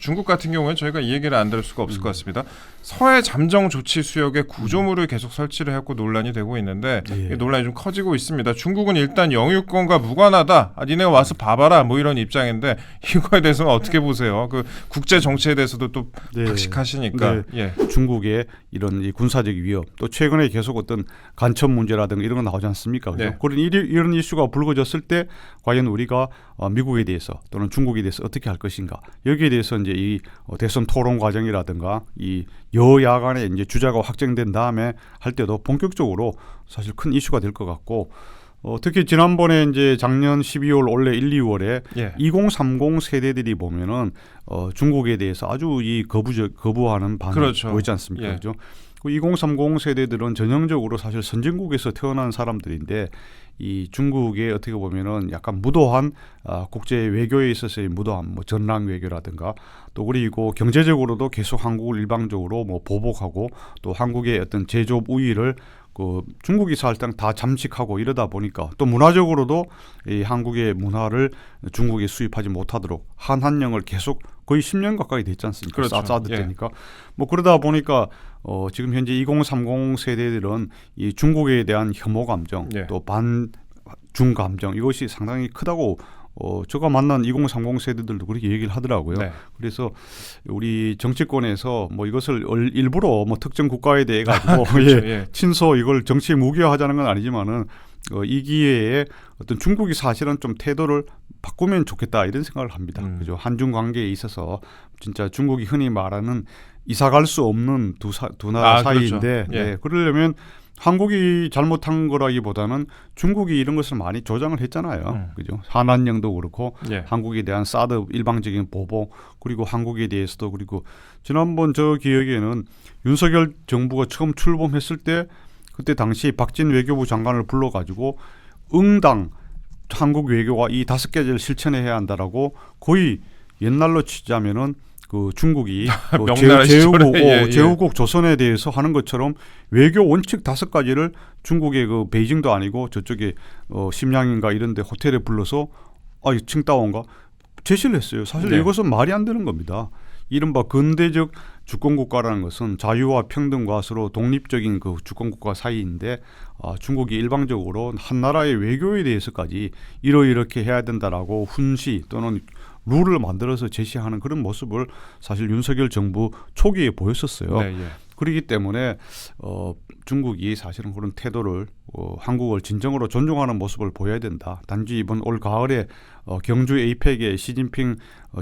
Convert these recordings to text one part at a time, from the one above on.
중국 같은 경우는 저희가 이 얘기를 안 들을 수가 없을 것 같습니다. 서해 잠정 조치 수역에 구조물을 계속 설치를 해갖고 논란이 되고 있는데 이 논란이 좀 커지고 있습니다. 중국은 일단 영유권과 무관하다. 니네가 와서 봐봐라. 뭐 이런 입장인데 이거에 대해서는 어떻게 보세요? 그 국제 정치에 대해서도 또 박식하시니까. 중국의 이런 이 군사적 위협, 또 최근에 계속 어떤 간첩 문제라든가 이런 거 나오지 않습니까? 그죠? 그런 이런 이슈가 불거졌을 때 과연 우리가 미국에 대해서 또는 중국에 대해서 어떻게 할 것인가? 여기에 대해서 이제 이 대선 토론 과정이라든가 이 여야 간의 이제 주자가 확정된 다음에 할 때도 본격적으로 사실 큰 이슈가 될 것 같고, 특히 지난번에 이제 작년 12월 올해 1, 2월에 2030 세대들이 보면은 중국에 대해서 아주 이 거부하는 반응을 보이지 않습니까? 그렇죠? 2030 세대들은 전형적으로 사실 선진국에서 태어난 사람들인데 이 중국의 어떻게 보면은 약간 무도한 국제 외교에 있어서의 무도한 뭐 전랑 외교라든가 또 그리고 경제적으로도 계속 한국을 일방적으로 뭐 보복하고 또 한국의 어떤 제조업 우위를 그 중국이 사실상 다 잠식하고 이러다 보니까 또 문화적으로도 이 한국의 문화를 중국이 수입하지 못하도록 한한령을 계속 거의 10년 가까이 됐지 않습니까? 그렇죠. 사드 때니까 뭐 그러다 보니까 지금 현재 2030 세대들은 이 중국에 대한 혐오 감정 또 반중 감정 이것이 상당히 크다고 제가 만난 2030 세대들도 그렇게 얘기를 하더라고요. 그래서 우리 정치권에서 뭐 이것을 일부러 뭐 특정 국가에 대해 가지고 친소 이걸 정치 무기화하자는 건 아니지만은 이 기회에 어떤 중국이 사실은 좀 태도를 바꾸면 좋겠다 이런 생각을 합니다. 그죠? 한중 관계에 있어서 진짜 중국이 흔히 말하는 이사갈 수 없는 두 나라 사이인데 그러려면 한국이 잘못한 거라기보다는 중국이 이런 것을 많이 조장을 했잖아요. 그죠? 한한령도 그렇고 한국에 대한 사드 일방적인 보복 그리고 한국에 대해서도 그리고 지난번 저 기억에는 윤석열 정부가 처음 출범했을 때 그때 당시 박진 외교부 장관을 불러가지고 응당 한국 외교가 이 5가지를 실천해야 한다라고 거의 옛날로 치자면은 그 중국이 제후국 조선에 대해서 하는 것처럼 외교 원칙 5가지를 중국의 그 베이징도 아니고 저쪽에 심양인가 이런데 호텔에 불러서 칭다오인가 제시를 했어요. 사실 이것은 말이 안 되는 겁니다. 이른바 근대적 주권국가라는 것은 자유와 평등과 서로 독립적인 그 주권국가 사이인데 중국이 일방적으로 한 나라의 외교에 대해서까지 이렇게 해야 된다라고 훈시 또는 룰을 만들어서 제시하는 그런 모습을 사실 윤석열 정부 초기에 보였었어요. 그렇기 때문에 중국이 사실은 그런 태도를 한국을 진정으로 존중하는 모습을 보여야 된다. 단지 이번 올 가을에 경주 에이펙에 시진핑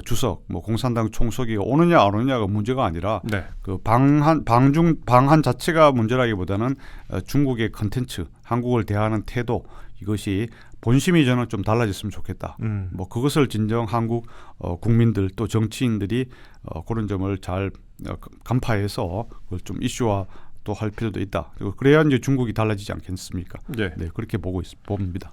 주석, 뭐 공산당 총석이 오느냐 안 오느냐가 문제가 아니라 그 방한 자체가 문제라기보다는 중국의 컨텐츠, 한국을 대하는 태도 이것이 본심이 저는 좀 달라졌으면 좋겠다. 뭐 그것을 진정 한국 국민들 또 정치인들이 그런 점을 잘 간파해서 그걸 좀 이슈화 또 할 필요도 있다. 그래야 이제 중국이 달라지지 않겠습니까? 그렇게 봅니다.